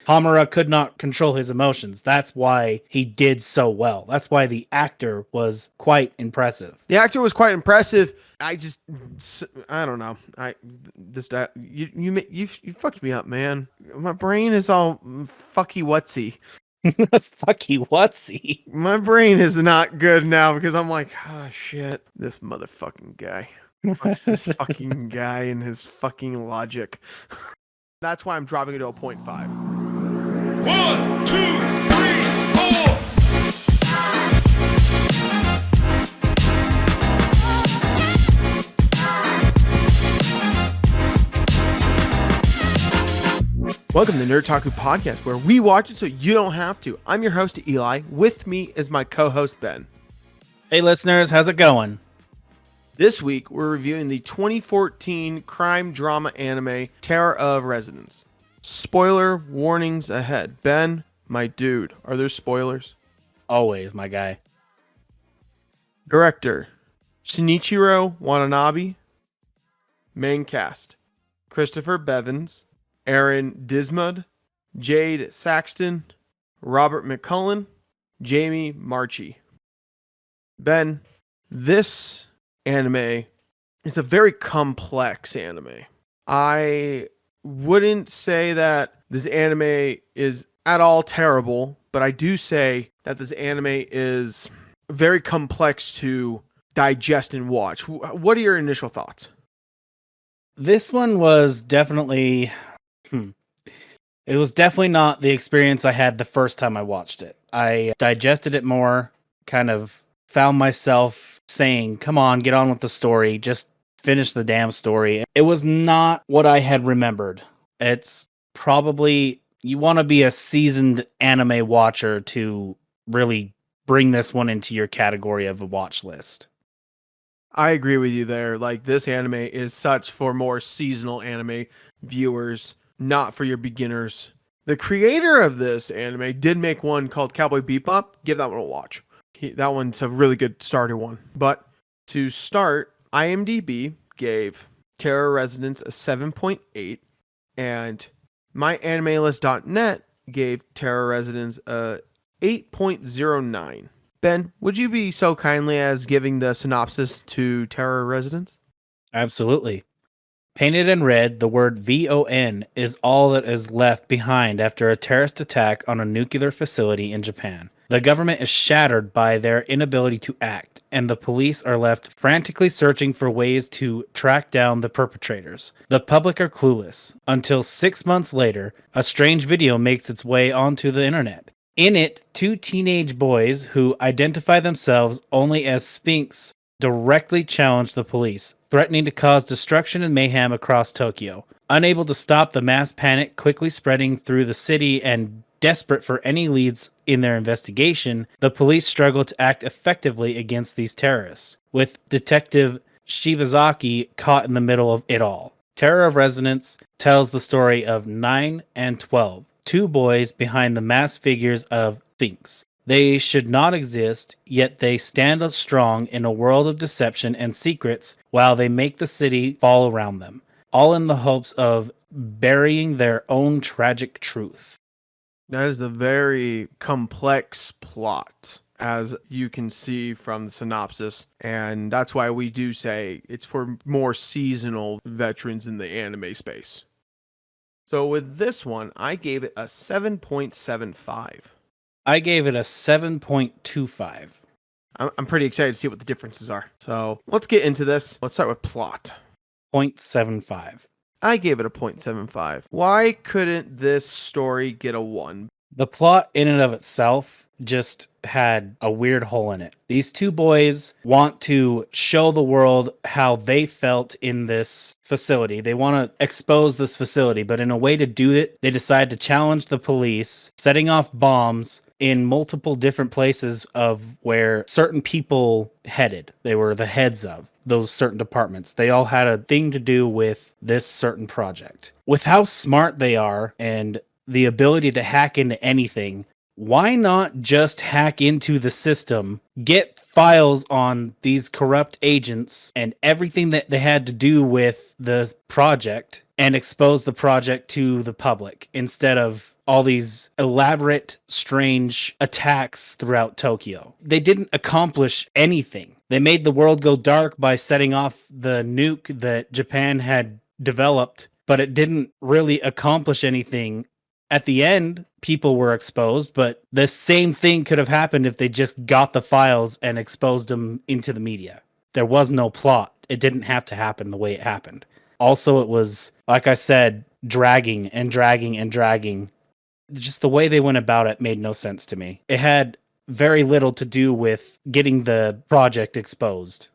Hamura could not control his emotions. That's why he did so well. That's why the actor was quite impressive. The actor was quite impressive. I don't know. You fucked me up, man. My brain is all fucky whatsy. Fucky whatsy. My brain is not good now because I'm like, oh shit, this motherfucking guy. This fucking guy and his fucking logic. That's why I'm dropping it to a 0.5. 1, 2, 3, 4. Welcome to Nerd Taku Podcast, where we watch it so you don't have to. I'm your host, Eli. With me is my co-host, Ben. Hey, listeners, how's it going? This week, we're reviewing the 2014 crime drama anime, Terror of Resonance. Spoiler warnings ahead. Ben, my dude, are there spoilers? Always, my guy. Director, Shinichiro Watanabe. Main cast, Christopher Bevins, Aaron Dismud, Jade Saxton, Robert McCullen, Jamie Marchi. Ben, this anime is a very complex anime. I wouldn't say that this anime is at all terrible, but I do say that this anime is very complex to digest and watch. What are your initial thoughts? This one was definitely... It was definitely not the experience I had the first time I watched it. I digested it more, kind of found myself saying, come on, get on with the story, just finish the damn story. It was not what I had remembered. It's probably, you want to be a seasoned anime watcher to really bring this one into your category of a watch list. I agree with you there. Like, this anime is such for more seasonal anime viewers, not for your beginners. The creator of this anime did make one called Cowboy Bebop. Give that one a watch. That one's a really good starter one. But to start, IMDb gave Terror Resonance a 7.8, and myanimelist.net gave Terror Resonance a 8.09. Ben, would you be so kindly as giving the synopsis to Terror Resonance? Absolutely. Painted in red, the word VON is all that is left behind after a terrorist attack on a nuclear facility in Japan. The government is shattered by their inability to act, and the police are left frantically searching for ways to track down the perpetrators. The public are clueless, until 6 months later, a strange video makes its way onto the internet. In it, two teenage boys who identify themselves only as Sphinx directly challenge the police, threatening to cause destruction and mayhem across Tokyo. Unable to stop the mass panic quickly spreading through the city and desperate for any leads in their investigation, the police struggle to act effectively against these terrorists, with Detective Shibazaki caught in the middle of it all. Terror of Resonance tells the story of 9 and 12, two boys behind the masked figures of Sphinx. They should not exist, yet they stand up strong in a world of deception and secrets while they make the city fall around them, all in the hopes of burying their own tragic truth. That is a very complex plot, as you can see from the synopsis, and that's why we do say it's for more seasonal veterans in the anime space. So with this one, I gave it a 7.75. I gave it a 7.25. I'm pretty excited to see what the differences are. So let's get into this. Let's start with plot. 0.75. I gave it a 0.75. Why couldn't this story get a 1? The plot in and of itself just had a weird hole in it. These two boys want to show the world how they felt in this facility. They want to expose this facility, but in a way to do it, they decide to challenge the police, setting off bombs in multiple different places of where certain people headed. They were the heads of those certain departments. They all had a thing to do with this certain project. With how smart they are and the ability to hack into anything, why not just hack into the system, get files on these corrupt agents and everything that they had to do with the project, and expose the project to the public instead of all these elaborate, strange attacks throughout Tokyo. They didn't accomplish anything. They made the world go dark by setting off the nuke that Japan had developed, but it didn't really accomplish anything. At the end, people were exposed, but the same thing could have happened if they just got the files and exposed them into the media. There was no plot. It didn't have to happen the way it happened. Also, it was, like I said, dragging and dragging and dragging. Just the way they went about it made no sense to me. It had very little to do with getting the project exposed.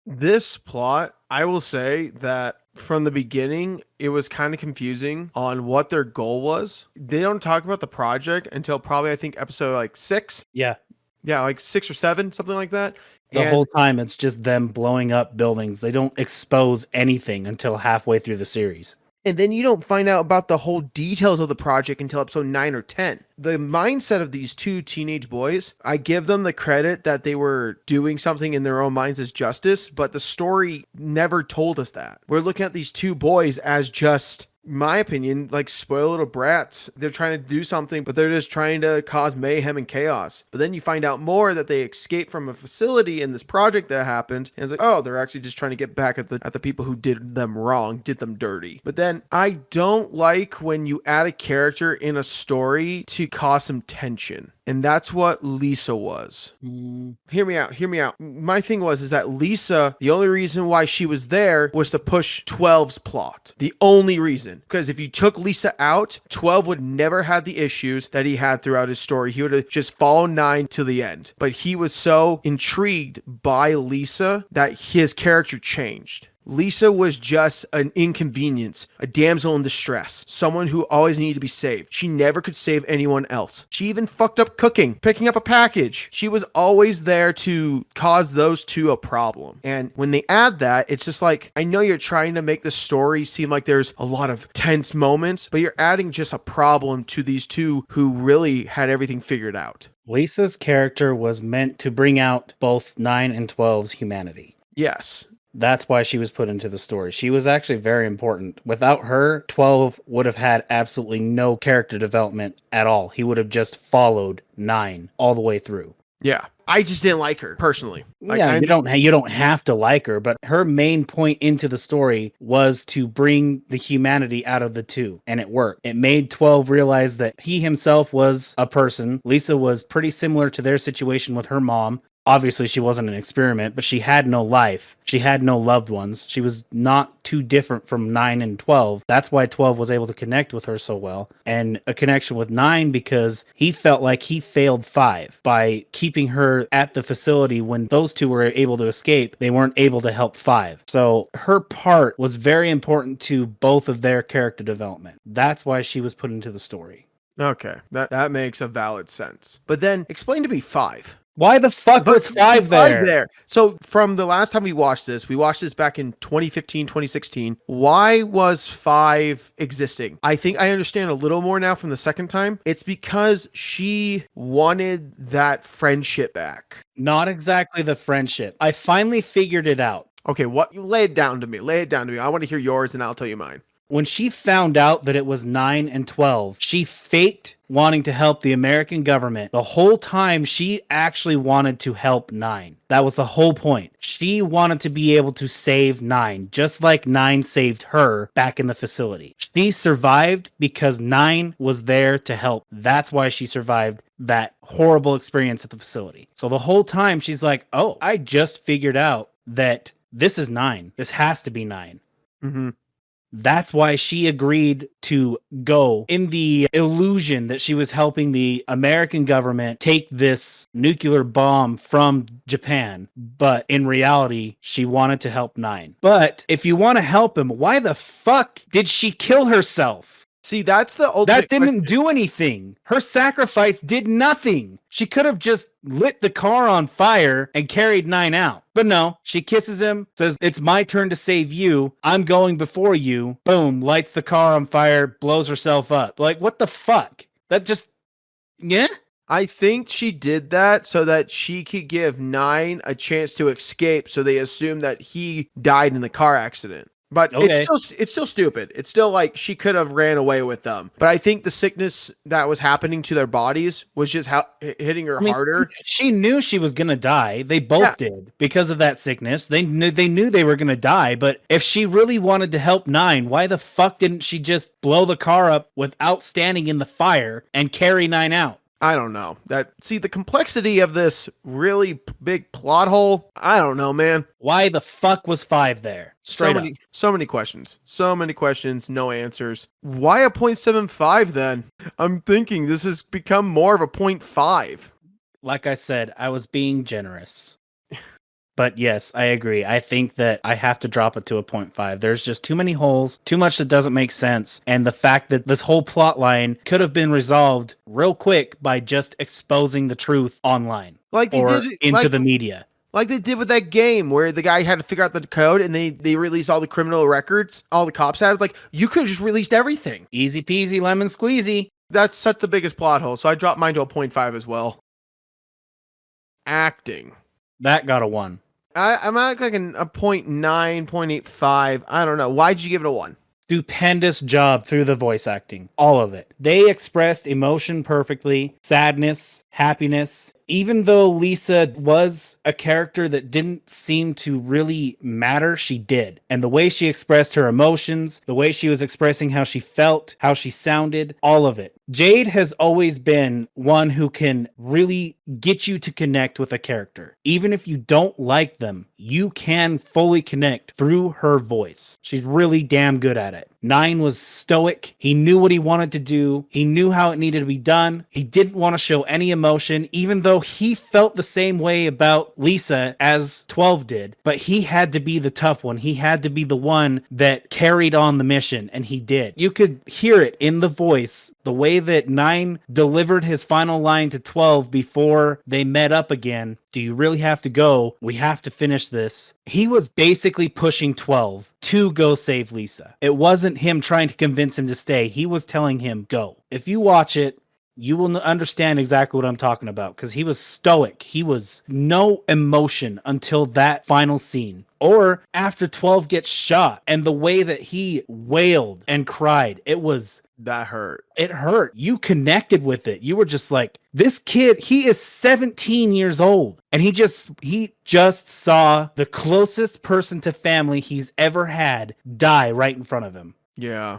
This plot, I will say that from the beginning, it was kind of confusing on what their goal was. They don't talk about the project until probably, I think, episode like 6. Yeah. Yeah, like 6 or 7, something like that. The whole time, it's just them blowing up buildings. They don't expose anything until halfway through the series. And then you don't find out about the whole details of the project until episode 9 or 10. The mindset of these two teenage boys, I give them the credit that they were doing something in their own minds as justice, but the story never told us that. We're looking at these two boys as just, my opinion, like spoiled little brats. They're trying to do something, but they're just trying to cause mayhem and chaos. But then you find out more that they escaped from a facility in this project that happened. And it's like, oh, they're actually just trying to get back at the people who did them wrong, did them dirty. But then I don't like when you add a character in a story to cause some tension. And that's what Lisa was. Hear me out. My thing is that Lisa, the only reason why she was there was to push 12's plot. The only reason. Because if you took Lisa out, 12 would never have the issues that he had throughout his story. He would have just followed 9 to the end. But he was so intrigued by Lisa that his character changed. Lisa was just an inconvenience, a damsel in distress, someone who always needed to be saved. She never could save anyone else. She even fucked up cooking, picking up a package. She was always there to cause those two a problem. And when they add that, it's just like, I know you're trying to make the story seem like there's a lot of tense moments, but you're adding just a problem to these two who really had everything figured out. Lisa's character was meant to bring out both 9 and 12's humanity. Yes. That's why she was put into the story. She was actually very important. Without her, 12 would have had absolutely no character development at all. He would have just followed 9 all the way through. Yeah. I just didn't like her personally. Like, yeah, you don't have to like her, but her main point into the story was to bring the humanity out of the two, and it worked. It made 12 realize that he himself was a person. Lisa was pretty similar to their situation with her mom. Obviously, she wasn't an experiment, but she had no life. She had no loved ones. She was not too different from 9 and 12. That's why 12 was able to connect with her so well. And a connection with 9 because he felt like he failed 5 by keeping her at the facility when those two were able to escape. They weren't able to help 5. So her part was very important to both of their character development. That's why she was put into the story. Okay, that makes a valid sense. But then explain to me 5. Why the fuck was 5 there? So from the last time we watched this back in 2015, 2016. Why was 5 existing? I think I understand a little more now from the second time. It's because she wanted that friendship back. Not exactly the friendship. I finally figured it out. Okay, what? Lay it down to me. I want to hear yours and I'll tell you mine. When she found out that it was 9 and 12, she faked wanting to help the American government. The whole time, she actually wanted to help 9. That was the whole point. She wanted to be able to save 9, just like 9 saved her back in the facility. She survived because 9 was there to help. That's why she survived that horrible experience at the facility. So the whole time, she's like, oh, I just figured out that this is 9. This has to be 9. Mm-hmm. That's why she agreed to go in the illusion that she was helping the American government take this nuclear bomb from Japan. But in reality, she wanted to help 9. But if you want to help him, why the fuck did she kill herself? See, that's the ultimate That didn't question. do anything. Her sacrifice did nothing. She could have just lit the car on fire and carried 9 out. But no, she kisses him, says, it's my turn to save you. I'm going before you. Boom, lights the car on fire, blows herself up. Like, what the fuck? That just, yeah? I think she did that so that she could give 9 a chance to escape, so they assumed that he died in the car accident. But Okay. it's still stupid. It's still like she could have ran away with them. But I think the sickness that was happening to their bodies was just hitting her I mean, harder. she knew she was gonna die. They both Yeah. did because of that sickness. They knew they were gonna die. But if she really wanted to help Nine, why the fuck didn't she just blow the car up without standing in the fire and carry Nine out? I don't know. See the complexity of this really big plot hole. I don't know, man. Why the fuck was 5 there? Straight up. So many questions. So many questions, no answers. Why a 0.75 then? I'm thinking this has become more of a 0.5. Like I said, I was being generous. But yes, I agree. I think that I have to drop it to a 0.5. There's just too many holes, too much that doesn't make sense. And the fact that this whole plot line could have been resolved real quick by just exposing the truth online Like they or did into the media. Like they did with that game where the guy had to figure out the code and they released all the criminal records, all the cops had. It's like, you could have just released everything. Easy peasy lemon squeezy. That's such the biggest plot hole. So I dropped mine to a 0.5 as well. Acting. That got a 1. I'm at like a 0.9, 0.85. I don't know. Why'd you give it a 1? Stupendous job through the voice acting. All of it. They expressed emotion perfectly, sadness, happiness. Even though Lisa was a character that didn't seem to really matter, she did. And the way she expressed her emotions, the way she was expressing how she felt, how she sounded, all of it. Jade has always been one who can really get you to connect with a character. Even if you don't like them, you can fully connect through her voice. She's really damn good at it. Nine was stoic. He knew what he wanted to do. He knew how it needed to be done. He didn't want to show any emotion, even though he felt the same way about Lisa as 12 did. But he had to be the tough one. He had to be the one that carried on the mission, and he did. You could hear it in the voice, the way that 9 delivered his final line to 12 before they met up again. Do you really have to go? We have to finish this. He was basically pushing 12 to go save Lisa. It wasn't him trying to convince him to stay. He was telling him, go. If you watch it, you will understand exactly what I'm talking about, because he was stoic. He was no emotion until that final scene. Or after 12 gets shot, and the way that he wailed and cried, That hurt. It hurt. You connected with it. You were just like, this kid, he is 17 years old. And he just saw the closest person to family he's ever had die right in front of him. Yeah.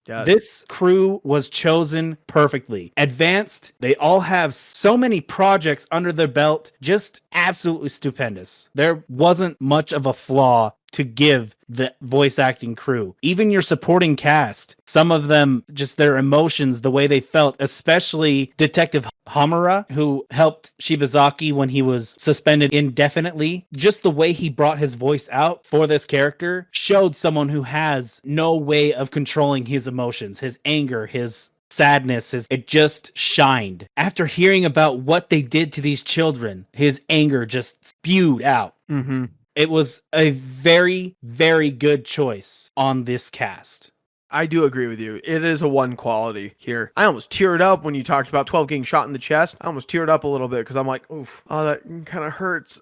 This crew was chosen perfectly. Advanced, they all have so many projects under their belt, just absolutely stupendous. There wasn't much of a flaw to give the voice acting crew. Even your supporting cast, some of them, just their emotions, the way they felt, especially Detective Hamura, who helped Shibazaki when he was suspended indefinitely. Just the way he brought his voice out for this character showed someone who has no way of controlling his emotions, his anger, his sadness. It just shined. After hearing about what they did to these children, his anger just spewed out. Mm-hmm. It was a very, very good choice on this cast. I do agree with you. It is a 1 quality here. I almost teared up when you talked about 12 getting shot in the chest. I almost teared up a little bit because I'm like, oof, oh, that kind of hurts.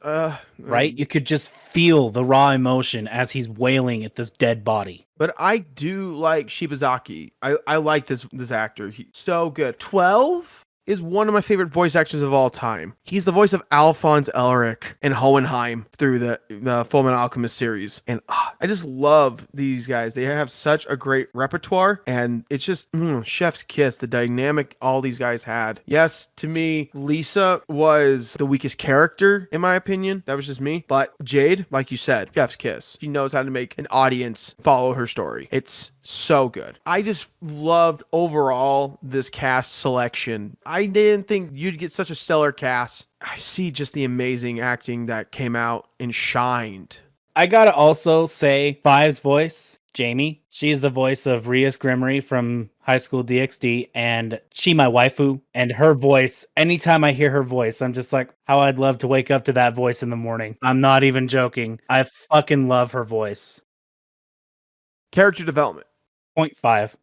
Right? You could just feel the raw emotion as he's wailing at this dead body. But I do like Shibazaki. I like this actor. He's so good. 12 is one of my favorite voice actors of all time. He's the voice of Alphonse Elric and Hohenheim through the Fullmetal Alchemist series. And I just love these guys. They have such a great repertoire, and it's just chef's kiss, the dynamic all these guys had. Yes, to me, Lisa was the weakest character, in my opinion. That was just me. But Jade, like you said, chef's kiss. She knows how to make an audience follow her story. It's so good. I just loved overall this cast selection. I didn't think you'd get such a stellar cast. I see just the amazing acting that came out and shined. I gotta also say 5's voice, Jamie. She's the voice of Rias Grimmery from High School DxD, and she my waifu. And her voice, anytime I hear her voice, I'm just like, how I'd love to wake up to that voice in the morning. I'm not even joking. I fucking love her voice. Character development. 0.5.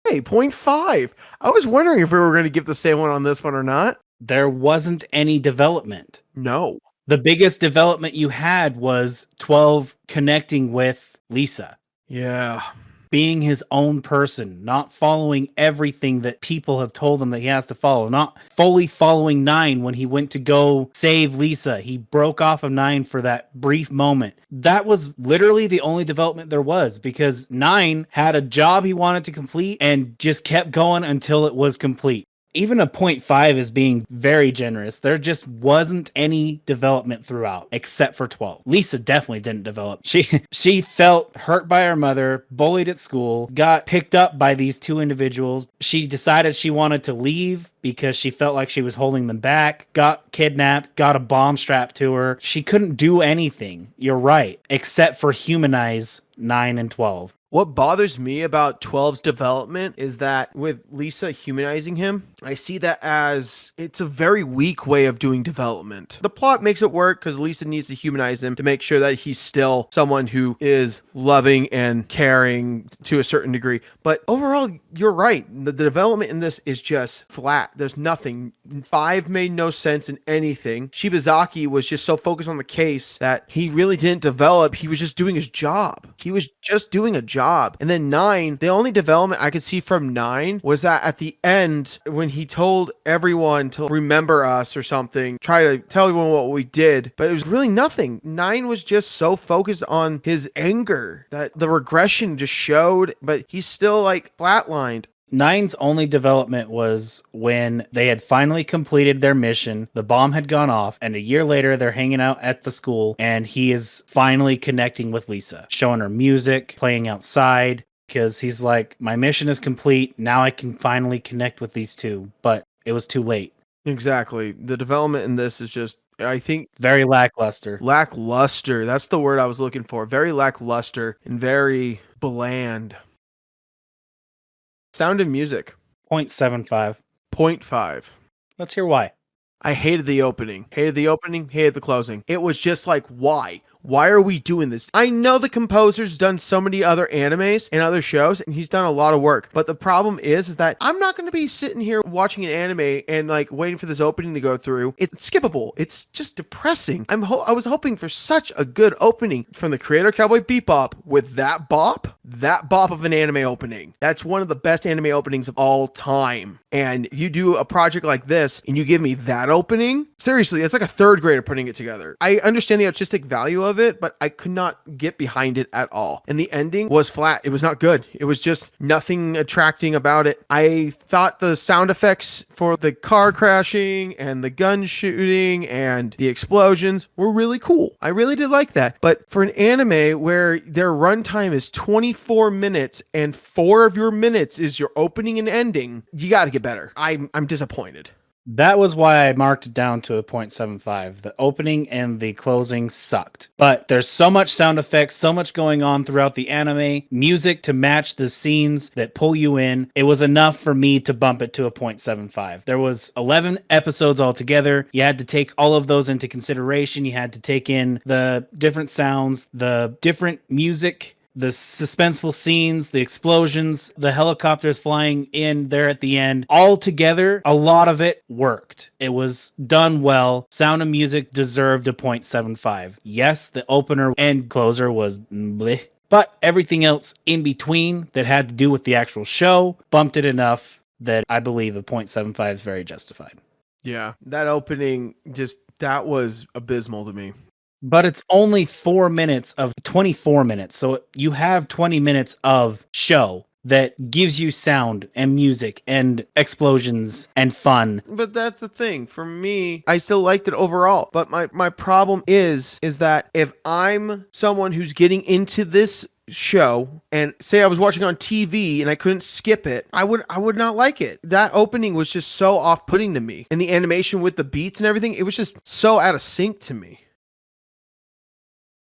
Hey, 0.5. I was wondering if we were going to give the same one on this one or not. There wasn't any development. No. The biggest development you had was 12 connecting with Lisa. Yeah. Being his own person, not following everything that people have told him that he has to follow, not fully following Nine when he went to go save Lisa. He broke off of Nine for that brief moment. That was literally the only development there was, because Nine had a job he wanted to complete and just kept going until it was complete. Even a 0.5 is being very generous. There just wasn't any development throughout, except for 12. Lisa definitely didn't develop. She felt hurt by her mother, bullied at school, got picked up by these two individuals. She decided she wanted to leave because she felt like she was holding them back, got kidnapped, got a bomb strapped to her. She couldn't do anything, you're right, except for humanize 9 and 12. What bothers me about 12's development is that with Lisa humanizing him, I see that as it's a very weak way of doing development. The plot makes it work because Lisa needs to humanize him to make sure that he's still someone who is loving and caring to a certain degree. But overall, you're right. The development in this is just flat. There's nothing. 5 made no sense in anything. Shibazaki was just so focused on the case that he really didn't develop. He was just doing his job. He was just doing a job. And then 9, the only development I could see from 9 was that at the end, when he told everyone to remember us or something, try to tell everyone what we did, but it was really nothing. 9 was just so focused on his anger that the regression just showed, but he's still like flatlined. 9's only development was when they had finally completed their mission, the bomb had gone off, and a year later they're hanging out at the school, and he is finally connecting with Lisa, showing her music, playing outside, because he's like, my mission is complete, now I can finally connect with these two, but it was too late. Exactly. The development in this is just, I think, very lackluster. Lackluster. That's the word I was looking for. Very lackluster and very bland. Sound and music. 0.75. 0.5. Let's hear why. I hated the opening. Hated the closing. It was just like, why? Why are we doing this? I know the composer's done so many other animes and other shows, and he's done a lot of work. But the problem is that I'm not going to be sitting here watching an anime and like waiting for this opening to go through. It's skippable. It's just depressing. I was hoping for such a good opening from the creator Cowboy Bebop with that bop of an anime opening. That's one of the best anime openings of all time. And you do a project like this and you give me that opening? Seriously, it's like a third grader putting it together. I understand the artistic value of it, but I could not get behind it at all. And the ending was flat. It was not good. It was just nothing attracting about it. I thought the sound effects for the car crashing and the gun shooting and the explosions were really cool. I really did like that. But for an anime where their runtime is 24 minutes and 4 of your minutes is your opening and ending, you got to get better. I'm disappointed. That was why I marked it down to a 0.75. The opening and the closing sucked. But there's so much sound effects, so much going on throughout the anime, music to match the scenes that pull you in. It was enough for me to bump it to a 0.75. There was 11 episodes altogether. You had to take all of those into consideration. You had to take in the different sounds, the different music, the suspenseful scenes, the explosions, the helicopters flying in there at the end. All together, a lot of it worked. It was done well. Sound and music deserved a 0.75. Yes, the opener and closer was bleh, but everything else in between that had to do with the actual show bumped it enough that I believe a 0.75 is very justified. Yeah, that opening that was abysmal to me. But it's only 4 minutes of 24 minutes. So you have 20 minutes of show that gives you sound and music and explosions and fun. But that's the thing. For me, I still liked it overall. But my problem is that if I'm someone who's getting into this show and say I was watching on TV and I couldn't skip it, I would not like it. That opening was just so off-putting to me. And the animation with the beats and everything, it was just so out of sync to me.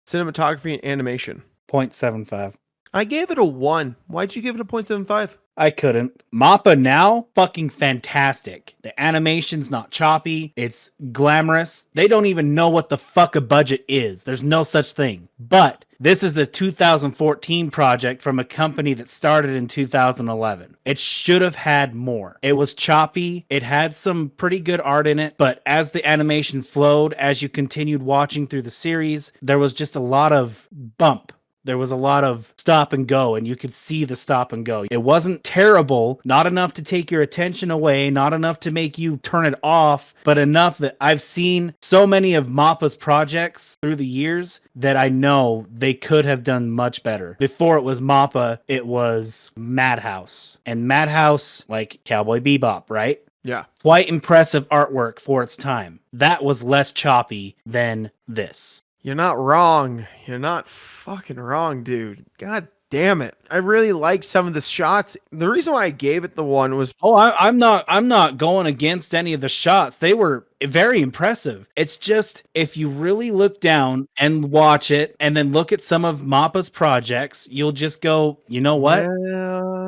Cinematography and animation. 0.75. I gave it a 1. Why'd you give it a 0.75? I couldn't. Mappa now, fucking fantastic. The animation's not choppy. It's glamorous. They don't even know what the fuck a budget is. There's no such thing. But this is the 2014 project from a company that started in 2011. It should have had more. It was choppy. It had some pretty good art in it. But as the animation flowed, as you continued watching through the series, there was just a lot of bump. There was a lot of stop and go, and you could see the stop and go. It wasn't terrible, not enough to take your attention away, not enough to make you turn it off, but enough that I've seen so many of MAPPA's projects through the years that I know they could have done much better. Before it was MAPPA, it was Madhouse. And Madhouse, like Cowboy Bebop, right? Yeah. Quite impressive artwork for its time. That was less choppy than this. You're not wrong. You're not fucking wrong, dude. God damn it. I really liked some of the shots. The reason why I gave it the 1 was I'm not going against any of the shots. They were very impressive. It's just if you really look down and watch it and then look at some of MAPPA's projects, you'll just go, you know what?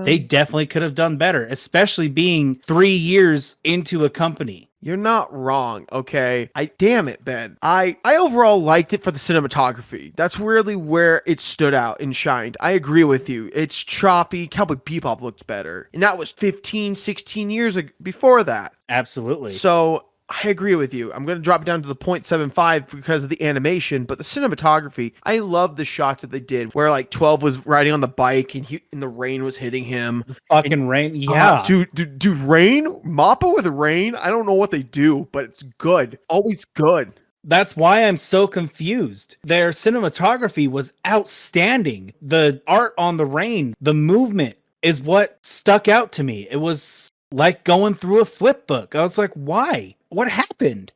They definitely could have done better, especially being 3 years into a company. You're not wrong, okay? Damn it, Ben. I overall liked it for the cinematography. That's really where it stood out and shined. I agree with you. It's choppy. Cowboy Bebop looked better. And that was 15, 16 years before that. Absolutely. So I agree with you. I'm going to drop it down to the 0.75 because of the animation, but the cinematography, I love the shots that they did where like 12 was riding on the bike and the rain was hitting him. Fucking rain. Yeah. Dude, rain? Mappa with rain? I don't know what they do, but it's good. Always good. That's why I'm so confused. Their cinematography was outstanding. The art on the rain, the movement is what stuck out to me. It was like going through a flip book. I was like, why? What happened?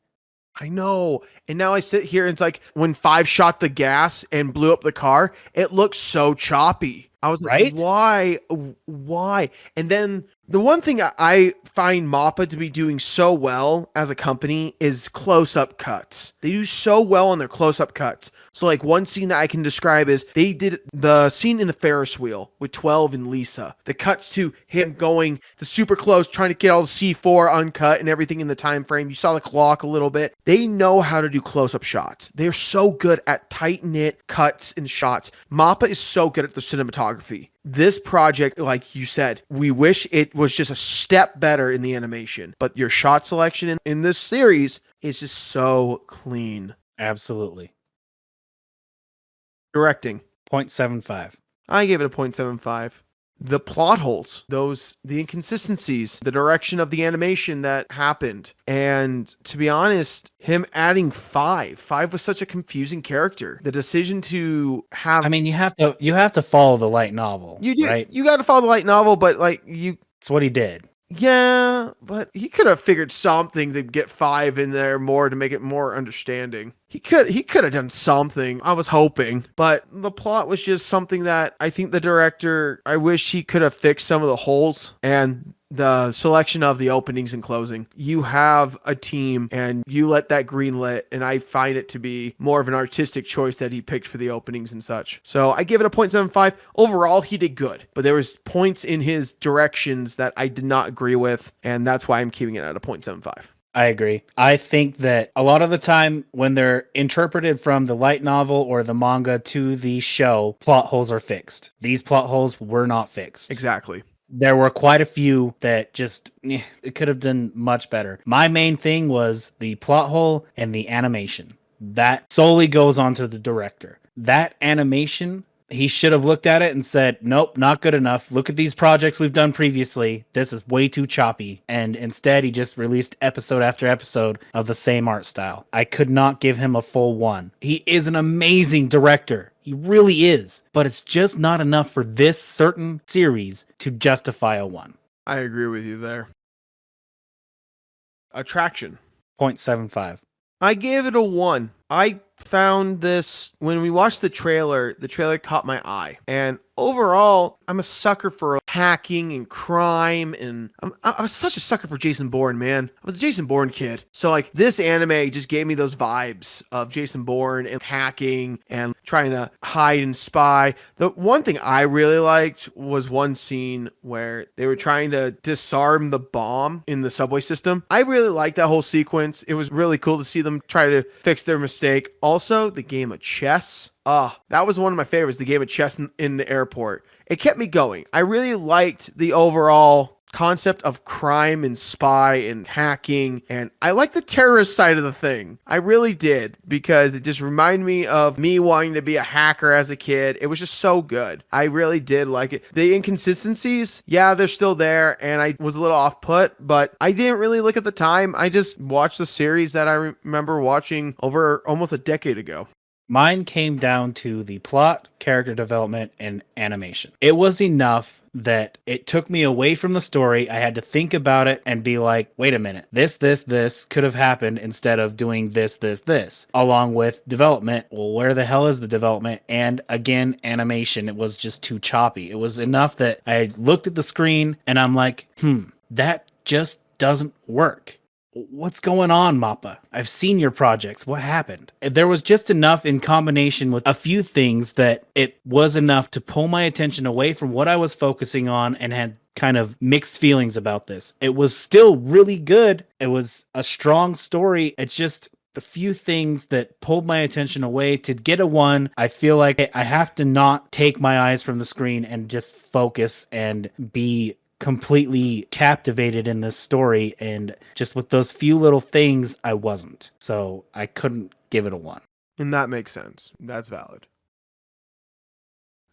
I know. And now I sit here and it's like when 5 shot the gas and blew up the car, it looks so choppy. I was like, right? Why? And then the one thing I find Mappa to be doing so well as a company is close-up cuts. They do so well on their close-up cuts. So like one scene that I can describe is they did the scene in the Ferris wheel with 12 and Lisa. The cuts to him going the super close, trying to get all the C4 uncut and everything in the time frame. You saw the clock a little bit. They know how to do close-up shots. They're so good at tight-knit cuts and shots. Mappa is so good at the cinematography. This project, like you said, we wish it was just a step better in the animation, but your shot selection in this series is just so clean. Absolutely. Directing. 0.75. I gave it a 0.75. The plot holes, the inconsistencies, the direction of the animation that happened. And to be honest, him adding Five was such a confusing character. The decision to have, I mean, you have to follow the light novel. you do, right? You got to follow the light novel, but It's what he did. Yeah, but he could have figured something to get 5 in there more to make it more understanding. He could have done something. I was hoping, but the plot was just something that I think the director, I wish he could have fixed some of the holes and the selection of the openings and closing. You have a team and you let that green lit, and I find it to be more of an artistic choice that he picked for the openings and such. So I give it a 0.75. Overall, he did good, but there was points in his directions that I did not agree with, and that's why I'm keeping it at a 0.75. I agree. I think that a lot of the time when they're interpreted from the light novel or the manga to the show, plot holes are fixed. These plot holes were not fixed. Exactly. There were quite a few that just, it could have done much better. My main thing was the plot hole and the animation. That solely goes on to the director. That animation, he should have looked at it and said, nope, not good enough. Look at these projects we've done previously. This is way too choppy. And instead, he just released episode after episode of the same art style. I could not give him a full 1. He is an amazing director. He really is. But it's just not enough for this certain series to justify a 1. I agree with you there. Attraction. 0.75. I gave it a 1. I found this when we watched the trailer caught my eye. And overall, I'm a sucker for hacking and crime, and I was such a sucker for Jason Bourne, man. I was a Jason Bourne kid. So like this anime just gave me those vibes of Jason Bourne and hacking and trying to hide and spy. The one thing I really liked was one scene where they were trying to disarm the bomb in the subway system. I really liked that whole sequence. It was really cool to see them try to fix their mistake. Also, the game of chess. That was one of my favorites, the game of chess in the airport. It kept me going. I really liked the overall concept of crime and spy and hacking. And I like the terrorist side of the thing. I really did, because it just reminded me of me wanting to be a hacker as a kid. It was just so good. I really did like it. The inconsistencies, yeah, they're still there. And I was a little off put, but I didn't really look at the time. I just watched the series that I remember watching over almost a decade ago. Mine came down to the plot, character development, and animation. It was enough that it took me away from the story. I had to think about it and be like, wait a minute, this could have happened instead of doing this, along with development. Well, where the hell is the development? And again, animation. It was just too choppy. It was enough that I looked at the screen and I'm like, that just doesn't work. What's going on, Mappa? I've seen your projects. What happened? There was just enough in combination with a few things that it was enough to pull my attention away from what I was focusing on and had kind of mixed feelings about this. It was still really good. It was a strong story. It's just the few things that pulled my attention away. To get a 1, I feel like I have to not take my eyes from the screen and just focus and be completely captivated in this story, and just with those few little things I wasn't, so I couldn't give it a 1. And that makes sense. That's valid.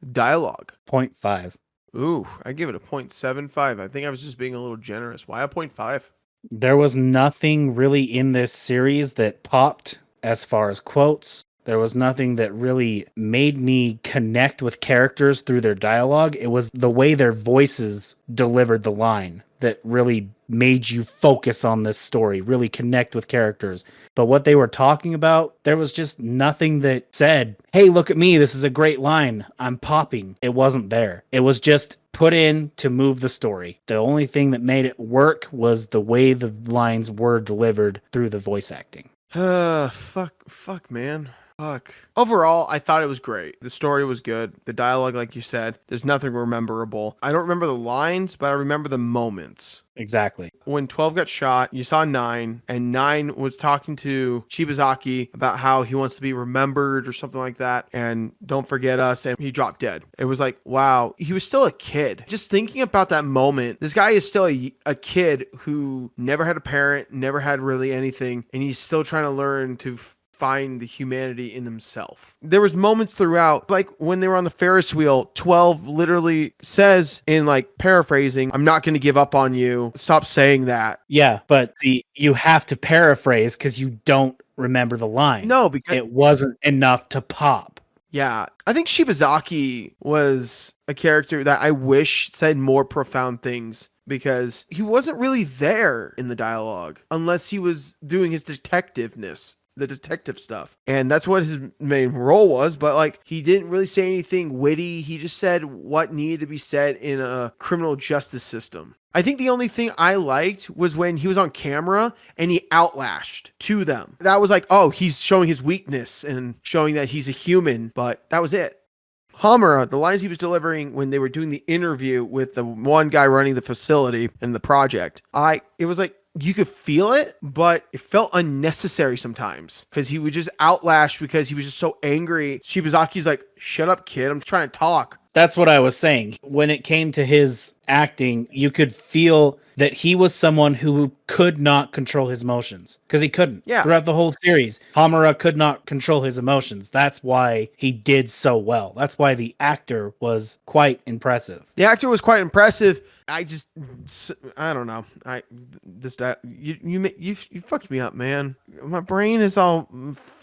Dialogue. 0.5. Ooh, I give it a 0.75. I think I was just being a little generous. Why a 0.5? There was nothing really in this series that popped as far as quotes. There was nothing that really made me connect with characters through their dialogue. It was the way their voices delivered the line that really made you focus on this story, really connect with characters. But what they were talking about, there was just nothing that said, hey, look at me, this is a great line, I'm popping. It wasn't there. It was just put in to move the story. The only thing that made it work was the way the lines were delivered through the voice acting. Fuck, man. Fuck. Overall, I thought it was great. The story was good. The dialogue, like you said, there's nothing memorable. I don't remember the lines, but I remember the moments. Exactly. When 12 got shot, you saw 9, and 9 was talking to Shibazaki about how he wants to be remembered or something like that, and don't forget us, and he dropped dead. It was like, wow, he was still a kid. Just thinking about that moment, this guy is still a kid who never had a parent, never had really anything, and he's still trying to learn to find the humanity in himself. There was moments throughout, like when they were on the Ferris wheel, 12 literally says, in like paraphrasing, I'm not going to give up on you. Stop saying that. Yeah, but you have to paraphrase because you don't remember the line. No, because it wasn't enough to pop. Yeah, I think Shibazaki was a character that I wish said more profound things, because he wasn't really there in the dialogue unless he was doing his detectiveness. The detective stuff, and that's what his main role was, but like he didn't really say anything witty. He just said what needed to be said in a criminal justice system. I think the only thing I liked was when he was on camera and he outlashed to them. That was like, oh, he's showing his weakness and showing that he's a human, but that was it. Hamura, the lines he was delivering when they were doing the interview with the one guy running the facility and the project, it was like, you could feel it, but it felt unnecessary sometimes because he would just outlash because he was just so angry. Shibazaki's like, shut up, kid. I'm trying to talk. That's what I was saying. When it came to his acting, you could feel that he was someone who could not control his emotions because he couldn't. Yeah. Throughout the whole series, Hamura could not control his emotions. That's why he did so well. That's why the actor was quite impressive. The actor was quite impressive. I don't know. You fucked me up, man. My brain is all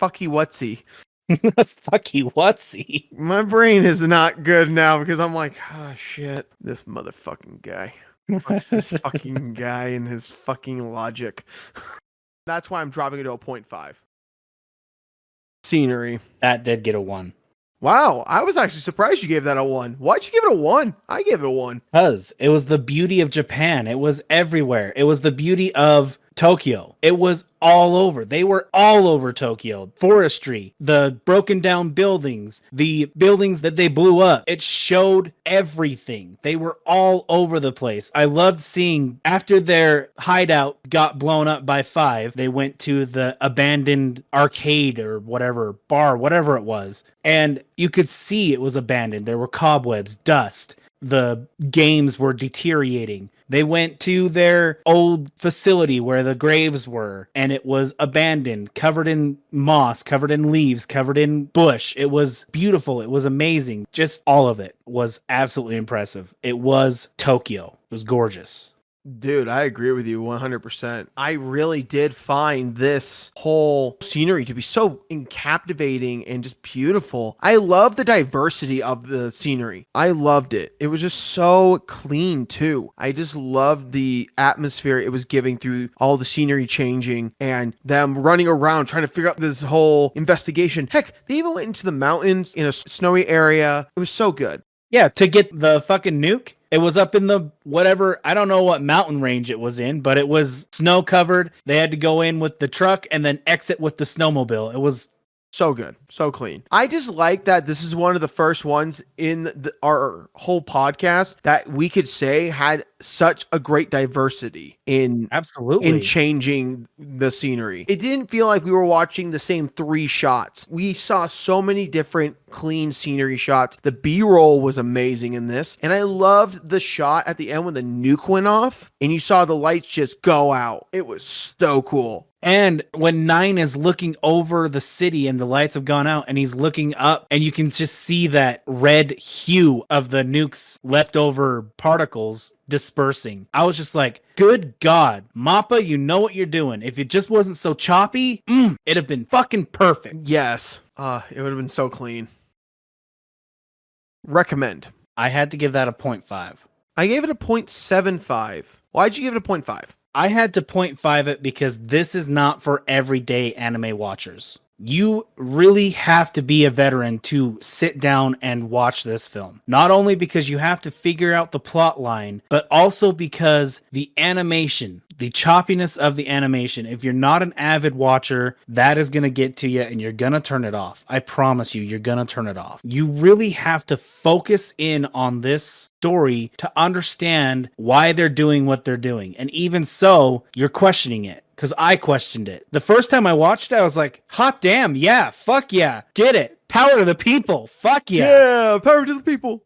fucky wutsy. Fucky whatsy. My brain is not good now because I'm like, oh shit, this motherfucking guy. This fucking guy and his fucking logic. That's why I'm dropping it to a 0.5. Scenery. That did get a 1. Wow, I was actually surprised you gave that a 1. Why'd you give it a 1? I gave it a 1. Because it was the beauty of Japan. It was everywhere. It was the beauty of Tokyo. It was all over. They were all over Tokyo. Forestry, the broken down buildings, the buildings that they blew up. It showed everything. They were all over the place. I loved seeing after their hideout got blown up by 5, they went to the abandoned arcade or whatever, bar, whatever it was. And you could see it was abandoned. There were cobwebs, dust. The games were deteriorating. They went to their old facility where the graves were, and it was abandoned, covered in moss, covered in leaves, covered in bush. It was beautiful. It was amazing. Just all of it was absolutely impressive. It was Tokyo. It was gorgeous. Dude, I agree with you 100%. I really did find this whole scenery to be so captivating and just beautiful. I love the diversity of the scenery. I loved it. It was just so clean too. I just loved the atmosphere it was giving through all the scenery changing and them running around trying to figure out this whole investigation. Heck, they even went into the mountains in a snowy area. It was so good. Yeah, to get the fucking nuke. It was up in the whatever, I don't know what mountain range it was in, but it was snow covered. They had to go in with the truck and then exit with the snowmobile. It was so good. So clean. I just like that this is one of the first ones in our whole podcast that we could say had such a great diversity in changing the scenery. It didn't feel like we were watching the same 3 shots. We saw so many different clean scenery shots. The B-roll was amazing in this. And I loved the shot at the end when the nuke went off and you saw the lights just go out. It was so cool. And when 9 is looking over the city and the lights have gone out and he's looking up and you can just see that red hue of the nuke's leftover particles dispersing. I was just like, good God, Mappa, you know what you're doing. If it just wasn't so choppy, it'd have been fucking perfect. Yes. It would have been so clean. Recommend. I had to give that a 0.5. I gave it a 0.75. Why'd you give it a 0.5? I had to 0.5 it because this is not for everyday anime watchers. You really have to be a veteran to sit down and watch this film. Not only because you have to figure out the plot line, but also because the animation, the choppiness of the animation, if you're not an avid watcher, that is going to get to you and you're going to turn it off. I promise you, you're going to turn it off. You really have to focus in on this story to understand why they're doing what they're doing. And even so, you're questioning it. Because I questioned it. The first time I watched it, I was like, hot damn, yeah, fuck yeah, get it. Power to the people, fuck yeah. Yeah, power to the people.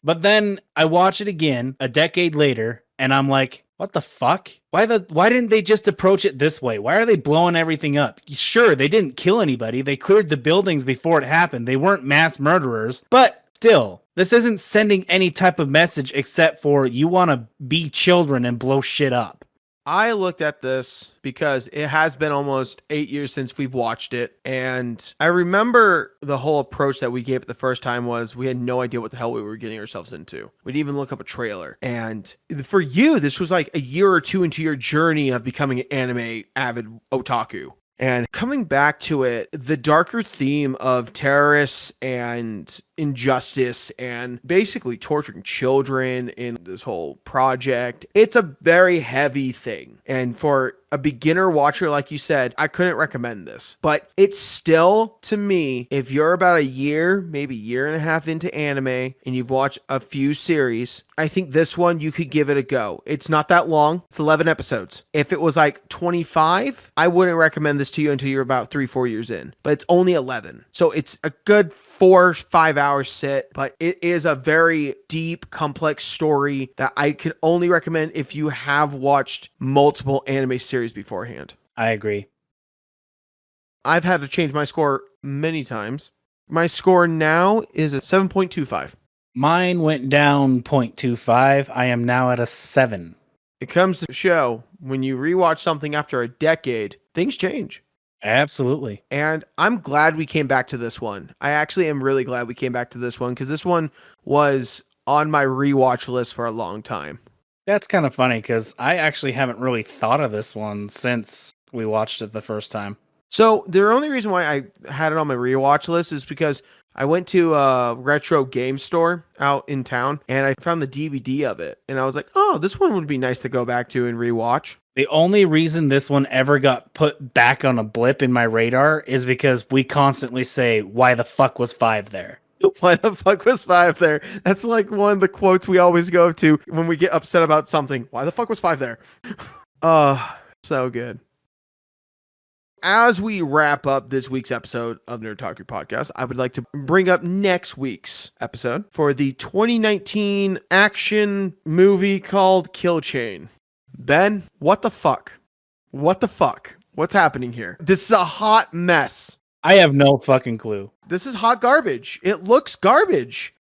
But then I watch it again a decade later, and I'm like, what the fuck? Why didn't they just approach it this way? Why are they blowing everything up? Sure, they didn't kill anybody. They cleared the buildings before it happened. They weren't mass murderers. But still, this isn't sending any type of message except for you want to be children and blow shit up. I looked at this because it has been almost 8 years since we've watched it. And I remember the whole approach that we gave it the first time was we had no idea what the hell we were getting ourselves into. We didn't even look up a trailer. And for you, this was like a year or two into your journey of becoming an anime avid otaku. And coming back to it, the darker theme of terrorists and injustice and basically torturing children in this whole project, it's a very heavy thing. And for a beginner watcher, like you said, I couldn't recommend this. But it's still, to me, if you're about a year, maybe year and a half into anime and you've watched a few series, I think this one you could give it a go. It's not that long. It's 11 episodes. If it was like 25, I wouldn't recommend this to you until you're about 3-4 years in. But it's only 11. So it's a good 4-5 hour sit, but it is a very deep, complex story that I could only recommend if you have watched multiple anime series beforehand. I agree. I've had to change my score many times. My score now is a 7.25. Mine went down 0.25. I am now at a 7. It comes to show when you rewatch something after a decade, things change. Absolutely. And I'm glad we came back to this one. I actually am really glad we came back to this one because this one was on my rewatch list for a long time. That's kind of funny because I actually haven't really thought of this one since we watched it the first time. So the only reason why I had it on my rewatch list is because I went to a retro game store out in town and I found the DVD of it. And I was like, oh, this one would be nice to go back to and rewatch. The only reason this one ever got put back on a blip in my radar is because we constantly say, why the fuck was 5 there? Why the fuck was 5 there? That's like one of the quotes we always go to when we get upset about something. Why the fuck was 5 there? Oh, so good. as we wrap up this week's episode of Nerd Taku Podcast, I would like to bring up next week's episode for the 2019 action movie called Kill Chain. Ben, what the fuck? What the fuck? What's happening here? This is a hot mess. I have no fucking clue. This is hot garbage. It looks garbage.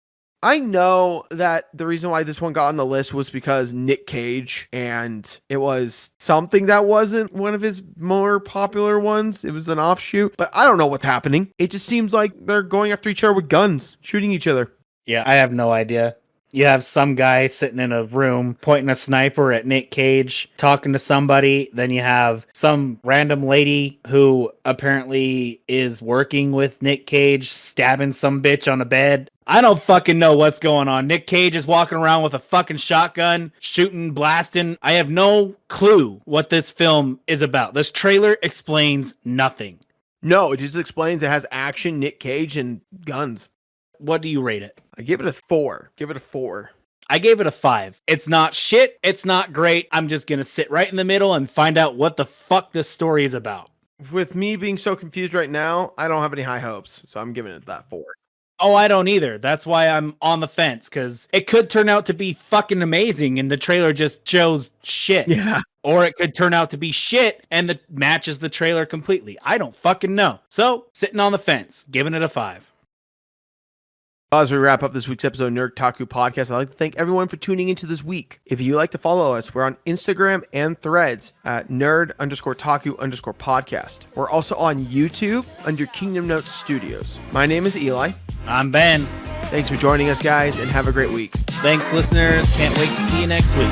I know that the reason why this one got on the list was because Nick Cage, and it was something that wasn't one of his more popular ones. It was an offshoot, but I don't know what's happening. It just seems like they're going after each other with guns, shooting each other. Yeah, I have no idea. You have some guy sitting in a room pointing a sniper at Nick Cage, talking to somebody. Then you have some random lady who apparently is working with Nick Cage, stabbing some bitch on a bed. I don't fucking know what's going on. Nick Cage is walking around with a fucking shotgun, shooting, blasting. I have no clue what this film is about. This trailer explains nothing. No, it just explains it has action, Nick Cage, and guns. What do you rate it? I give it a 4. Give it a 4. I gave it a 5. It's not shit. It's not great. I'm just going to sit right in the middle and find out what the fuck this story is about. With me being so confused right now, I don't have any high hopes, so I'm giving it that 4. Oh, I don't either. That's why I'm on the fence, because it could turn out to be fucking amazing and the trailer just shows shit. Yeah. Or it could turn out to be shit and it matches the trailer completely. I don't fucking know. So, sitting on the fence, giving it a 5. As we wrap up this week's episode of Nerd Taku Podcast, I'd like to thank everyone for tuning into this week. If you'd like to follow us, we're on Instagram and Threads at nerd_taku_podcast. We're also on YouTube under Kingdom Notes Studios. My name is Eli. I'm Ben. Thanks for joining us, guys, and have a great week. Thanks, listeners. Can't wait to see you next week.